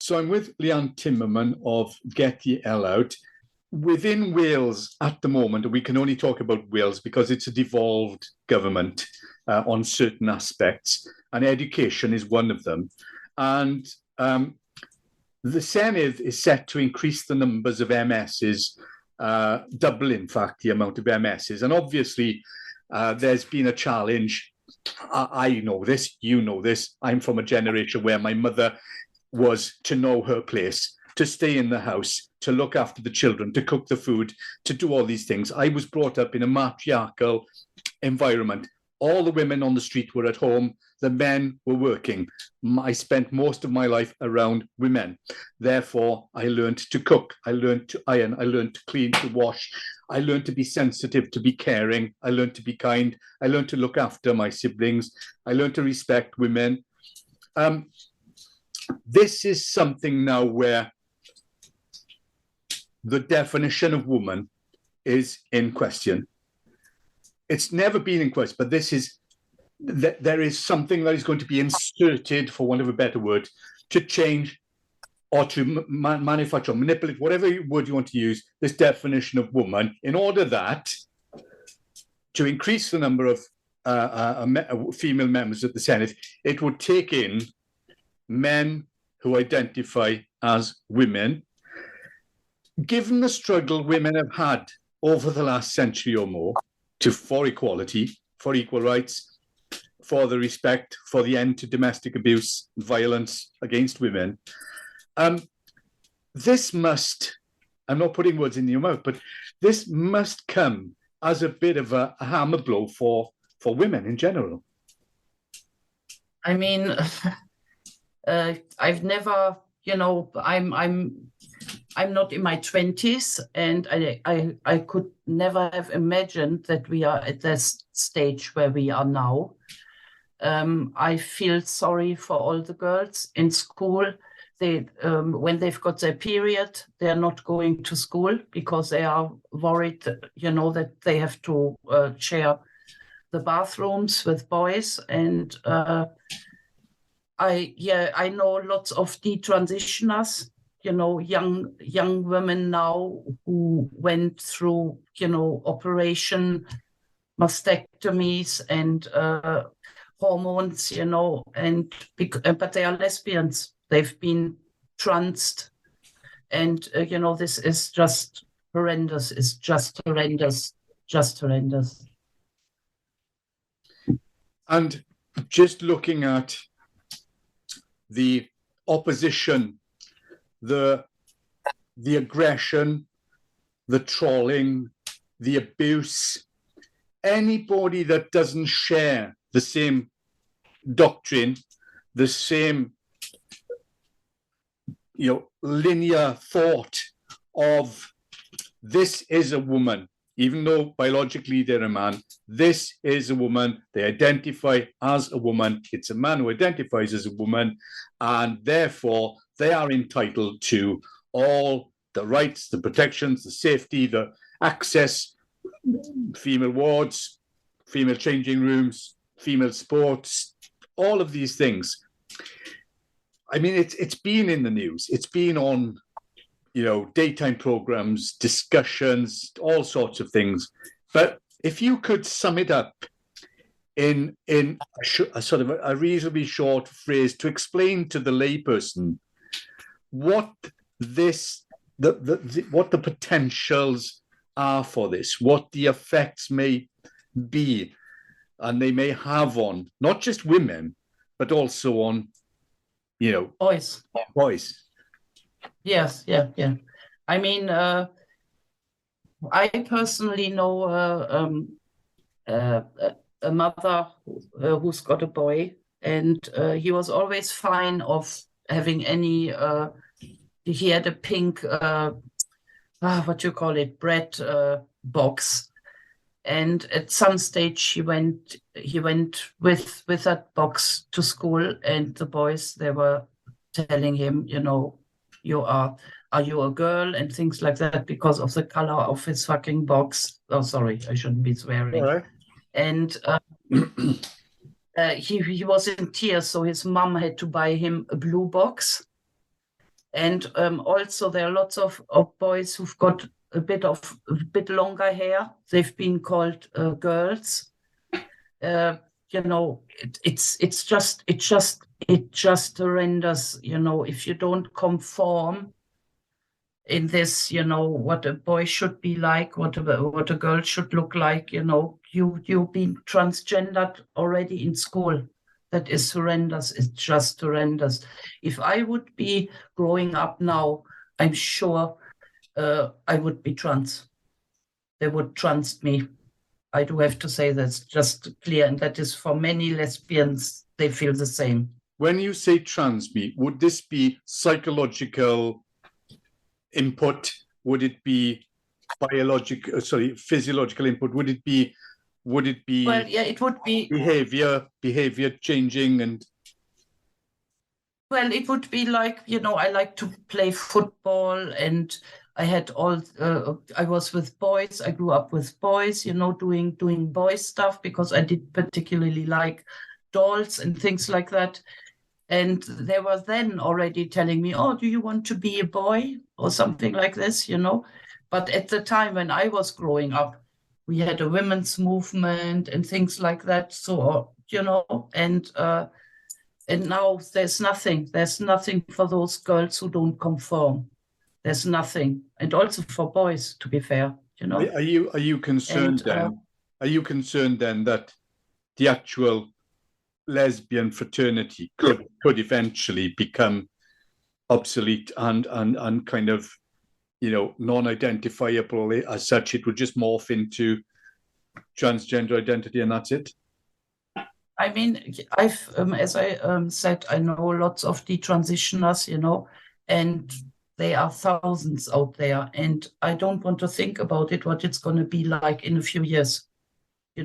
So I'm with Lianne Timmerman of Get the Hell Out. Within Wales at the moment, we can only talk about Wales because it's a devolved government on certain aspects, and education is one of them. And the Senedd is set to increase the numbers of MSs, double, in fact, the amount of MSs. And obviously, there's been a challenge. I know this, you know this. I'm from a generation where my mother was to know her place, to stay in the house, to look after the children, to cook the food, to do all these things. I was brought up in a matriarchal environment. All the women on the street were at home. The men were working. I spent most of my life around women. Therefore, I learned to cook. I learned to iron. I learned to clean, to wash. I learned to be sensitive, to be caring. I learned to be kind. I learned to look after my siblings. I learned to respect women. This is something now where the definition of woman is in question. It's never been in question, but there is something that is going to be inserted, for want of a better word, to change or to manufacture, manipulate, whatever word you want to use, this definition of woman, in order that to increase the number of female members of the Senedd, it would take in men who identify as women. Given the struggle women have had over the last century or more for equality, for equal rights, for the respect, for the end to domestic abuse, violence against women, this must, I'm not putting words in your mouth, but this must come as a bit of a hammer blow for women in general. I mean, I've never, I'm not in my 20s, and I could never have imagined that we are at this stage where we are now. I feel sorry for all the girls in school. They, when they've got their period, they are not going to school because they are worried, that they have to share the bathrooms with boys. And I know lots of detransitioners, young women now who went through, operation, mastectomies and hormones, but they are lesbians. They've been tranced, and this is just horrendous. It's just horrendous, just horrendous. And just looking at the opposition, the aggression, the trolling, the abuse, anybody that doesn't share the same doctrine, the same linear thought of this is a woman, even though biologically they're a man, this is a woman, they identify as a woman, it's a man who identifies as a woman, and therefore they are entitled to all the rights, the protections, the safety, the access, female wards, female changing rooms, female sports, all of these things. I mean, it's been in the news. It's been on, daytime programs, discussions, all sorts of things. But if you could sum it up in a sort of a reasonably short phrase to explain to the layperson what what the potentials are for this, what the effects may be, and they may have on not just women, but also on boys. Yes, yeah. I mean, I personally know a mother who's got a boy, and he was always fine of having any. He had a pink, what you call it, bread box, and at some stage he went with that box to school, and the boys, they were telling him, are you a girl, and things like that, because of the color of his fucking box. Oh, sorry, I shouldn't be swearing. All right. And he was in tears, so his mom had to buy him a blue box. And also there are lots of boys who've got a bit longer hair. They've been called girls. It's just horrendous. If you don't conform in this, what a boy should be like, what a girl should look like, you've been transgendered already in school. That is horrendous. It's just horrendous. If I would be growing up now, I'm sure I would be trans. They would trans me. I do have to say that's just clear, and that is for many lesbians, they feel the same. When you say trans me, would this be psychological input? Would it be physiological input? Would it be Well, yeah, it would be behavior changing? And well, it would be like, I like to play football, and I had I was with boys. I grew up with boys, doing boy stuff because I did particularly like dolls and things like that. And they were then already telling me, oh, do you want to be a boy or something like this, But at the time when I was growing up, we had a women's movement and things like that. So, and now there's nothing. There's nothing for those girls who don't conform. There's nothing. And also for boys, to be fair, Are you concerned then? Are you concerned then that the actual lesbian fraternity could eventually become obsolete and kind of, non-identifiable as such? It would just morph into transgender identity and that's it? I mean, I've, as I said, I know lots of detransitioners, and there are thousands out there. And I don't want to think about it, what it's going to be like in a few years.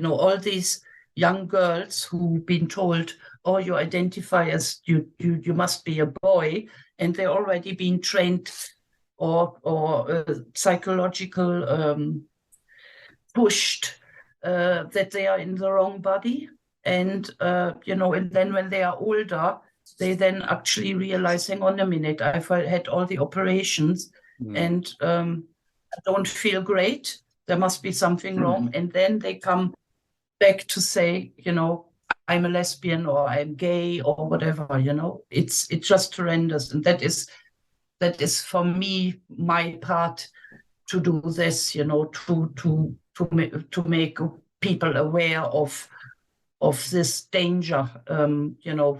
All these young girls who've been told, oh, you identify as you must be a boy, and they're already being trained or psychological pushed that they are in the wrong body. And, and then when they are older, they then actually realize, hang on a minute, I've had all the operations and I don't feel great. There must be something wrong. And then they come back to say, I'm a lesbian or I'm gay or whatever, it's just horrendous. And that is for me, my part to do this, to make people aware of this danger,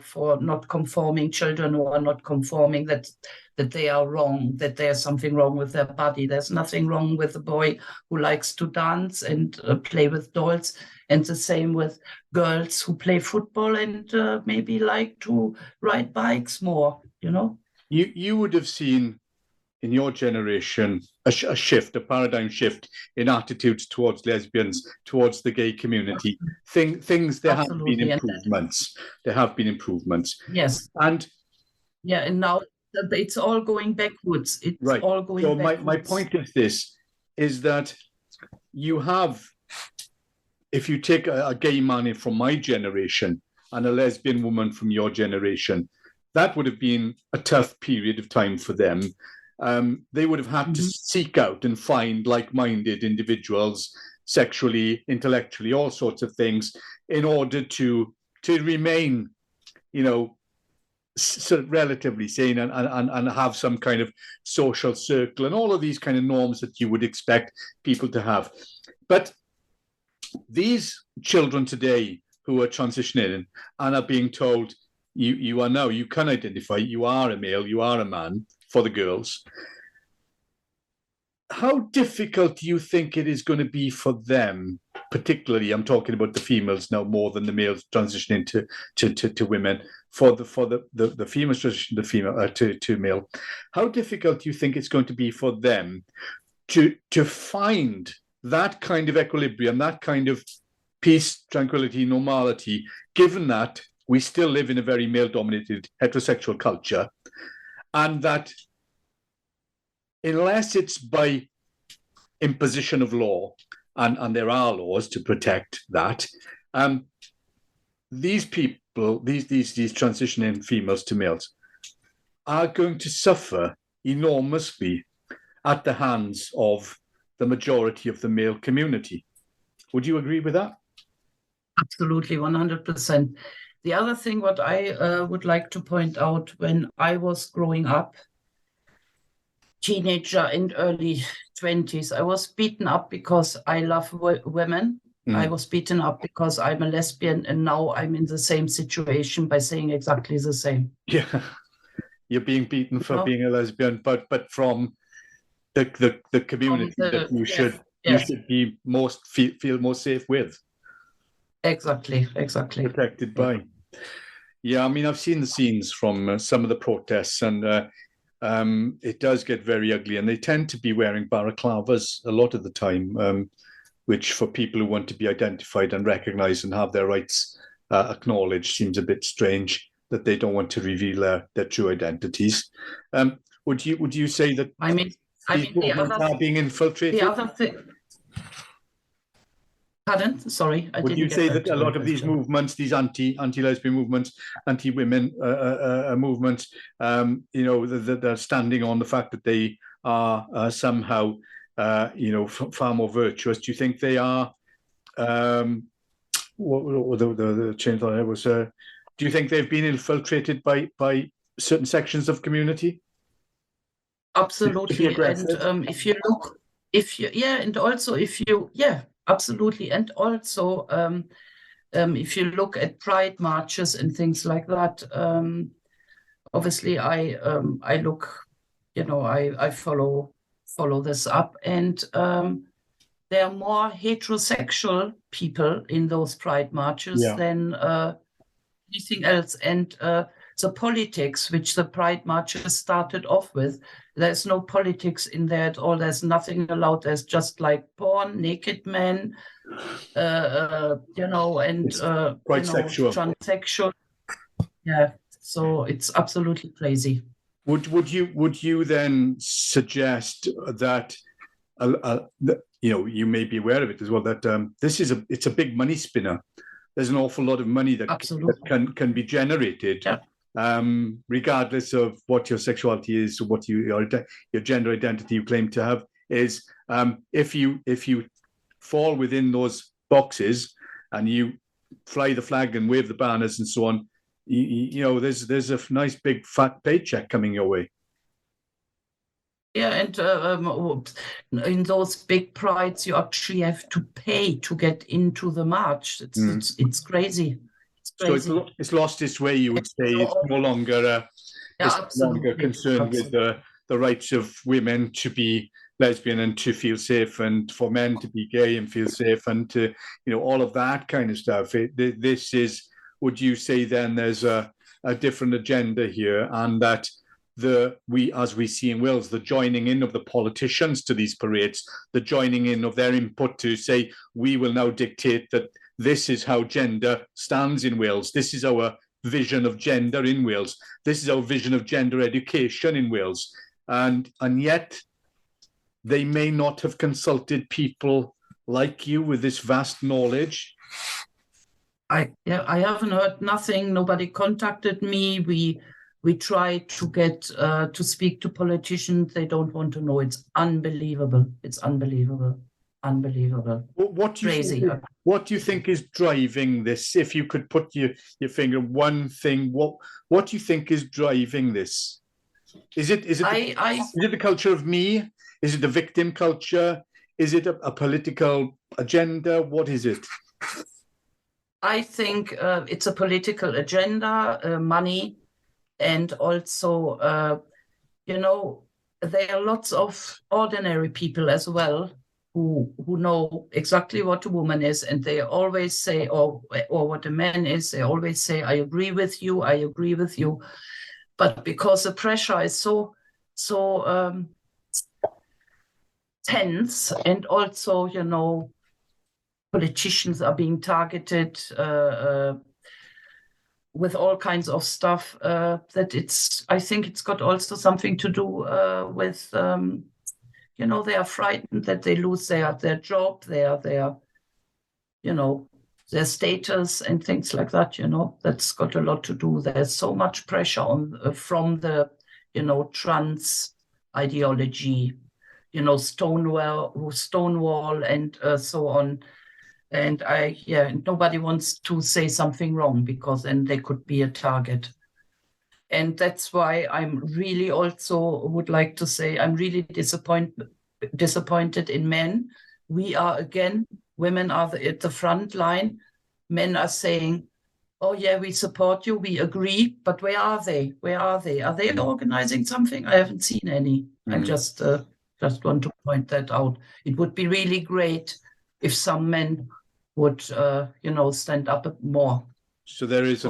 for not conforming children who are not conforming, that they are wrong, that there's something wrong with their body. There's nothing wrong with a boy who likes to dance and play with dolls, and the same with girls who play football and maybe like to ride bikes more, You would have seen in your generation a paradigm shift in attitudes towards lesbians, towards the gay community. Things there Absolutely. have been improvements. There have been improvements. Yes. And now it's all going backwards. It's right. all going backwards. My point of this is that you have, if you take a gay man from my generation and a lesbian woman from your generation, that would have been a tough period of time for them. They would have had to seek out and find like-minded individuals, sexually, intellectually, all sorts of things, in order to remain, sort of relatively sane and have some kind of social circle and all of these kind of norms that you would expect people to have. But these children today who are transitioning and are being told, you can identify, you are a male, you are a man, for the girls. How difficult do you think it is going to be for them, particularly, I'm talking about the females now more than the males transitioning to women, for the females transitioning to male? How difficult do you think it's going to be for them to find that kind of equilibrium, that kind of peace, tranquility, normality, given that we still live in a very male-dominated heterosexual culture, and that unless it's by imposition of law, and there are laws to protect that, these people, these transitioning females to males, are going to suffer enormously at the hands of the majority of the male community. Would you agree with that? Absolutely, 100%. The other thing what I would like to point out, when I was growing up, teenager and early 20s, I was beaten up because I love women. I was beaten up because I'm a lesbian, and now I'm in the same situation by saying exactly the same. Yeah, you're being beaten for being a lesbian, but from the community that you should be feel most safe with. Exactly. Protected by. Yeah, I mean, I've seen the scenes from some of the protests, and it does get very ugly, and they tend to be wearing balaclavas a lot of the time, which for people who want to be identified and recognized and have their rights acknowledged seems a bit strange that they don't want to reveal their true identities. Would you say that these movements are being infiltrated? The other thing. Pardon? Sorry, I Would didn't you get say that that a lot of these movements, these anti-lesbian movements, anti-women movements, they're standing on the fact that they are somehow, far more virtuous? Do you think they are? What the change that I was? Do you think they've been infiltrated by certain sections of community? Absolutely, and if you look, absolutely, and also if you look at pride marches and things like that, obviously I look, I follow this up, and there are more heterosexual people in those pride marches than anything else, and the politics which the pride marches started off with, there's no politics in there at all. There's nothing allowed. There's just like porn, naked men, and quite sexual, transsexual. Yeah, so it's absolutely crazy. Would you then suggest that you may be aware of it as well, that it's a big money spinner? There's an awful lot of money that can be generated, regardless of what your sexuality is, or what your gender identity you claim to have is. If you fall within those boxes and you fly the flag and wave the banners and so on, there's a nice big fat paycheck coming your way. Yeah, and in those big prides, you actually have to pay to get into the march. It's crazy. It's crazy. So it's lost its way, you would say. It's no longer concerned with the rights of women to be lesbian and to feel safe, and for men to be gay and feel safe, and to all of that kind of stuff. This is, would you say then there's a different agenda here, and that as we see in Wales, the joining in of the politicians to these parades, the joining in of their input to say, we will now dictate that this is how gender stands in Wales. This is our vision of gender in Wales. This is our vision of gender education in Wales. And yet they may not have consulted people like you with this vast knowledge. I haven't heard nothing. Nobody contacted me. We try to get to speak to politicians. They don't want to know. It's unbelievable. It's unbelievable. What do you think is driving this? If you could put your finger on one thing, what do you think is driving this? Is it the culture of me? Is it the victim culture? Is it a political agenda? What is it? I think it's a political agenda, money. And also, there are lots of ordinary people as well who know exactly what a woman is, and they always say, or what a man is, they always say, I agree with you. But because the pressure is so tense, and also, politicians are being targeted with all kinds of stuff, I think it's got also something to do with, they are frightened that they lose their job, their status and things like that, that's got a lot to do. There's so much pressure from the, trans ideology, Stonewall and so on. And nobody wants to say something wrong because then they could be a target. And that's why I'm really also would like to say I'm really disappointed in men. We are again, women are at the front line. Men are saying, oh yeah, we support you, we agree, but where are they? Where are they? Are they organizing something? I haven't seen any. I just want to point that out. It would be really great if some men would, stand up more. So there's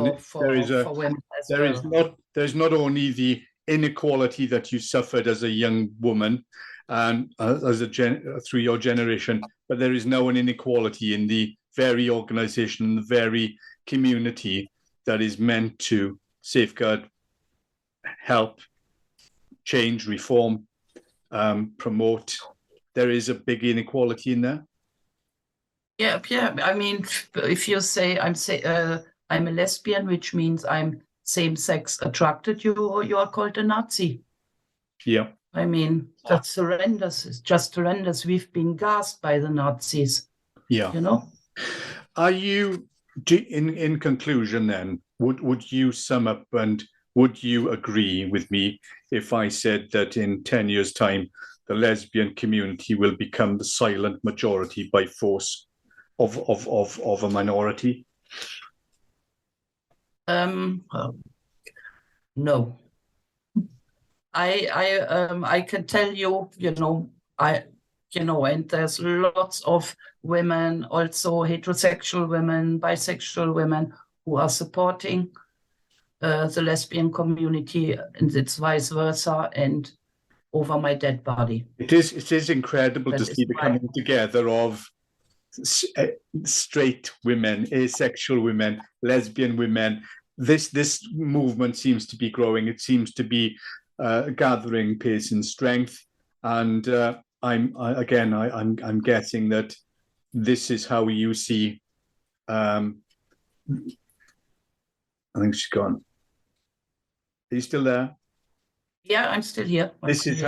not only the inequality that you suffered as a young woman and through your generation, but there is now an inequality in the very organization, the very community that is meant to safeguard, help, change, reform, promote. There is a big inequality in there. Yeah. I mean, if you say I'm a lesbian, which means I'm same-sex attracted, you are called a Nazi. Yeah. I mean, that's horrendous. It's just horrendous. We've been gassed by the Nazis. Yeah. Are you, in conclusion then, would you sum up and would you agree with me if I said that in 10 years' time, the lesbian community will become the silent majority by force of a minority? No. I can tell you, and there's lots of women, also heterosexual women, bisexual women, who are supporting the lesbian community, and it's vice versa, and over my dead body. It is incredible to see the coming together of straight women, asexual women, lesbian women. This movement seems to be growing. It seems to be gathering pace and strength, and I'm guessing that this is how you see. I think she's gone. Are you still there? Yeah, I'm still here. This is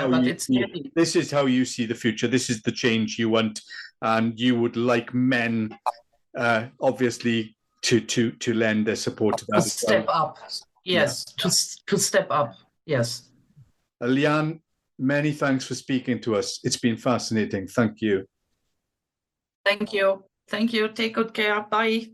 how you see the future. This is the change you want, and you would like men, obviously, to lend their support to that. To step up, yes. Yeah. To step up, yes. Lianne, many thanks for speaking to us. It's been fascinating. Thank you. Thank you. Take good care. Bye.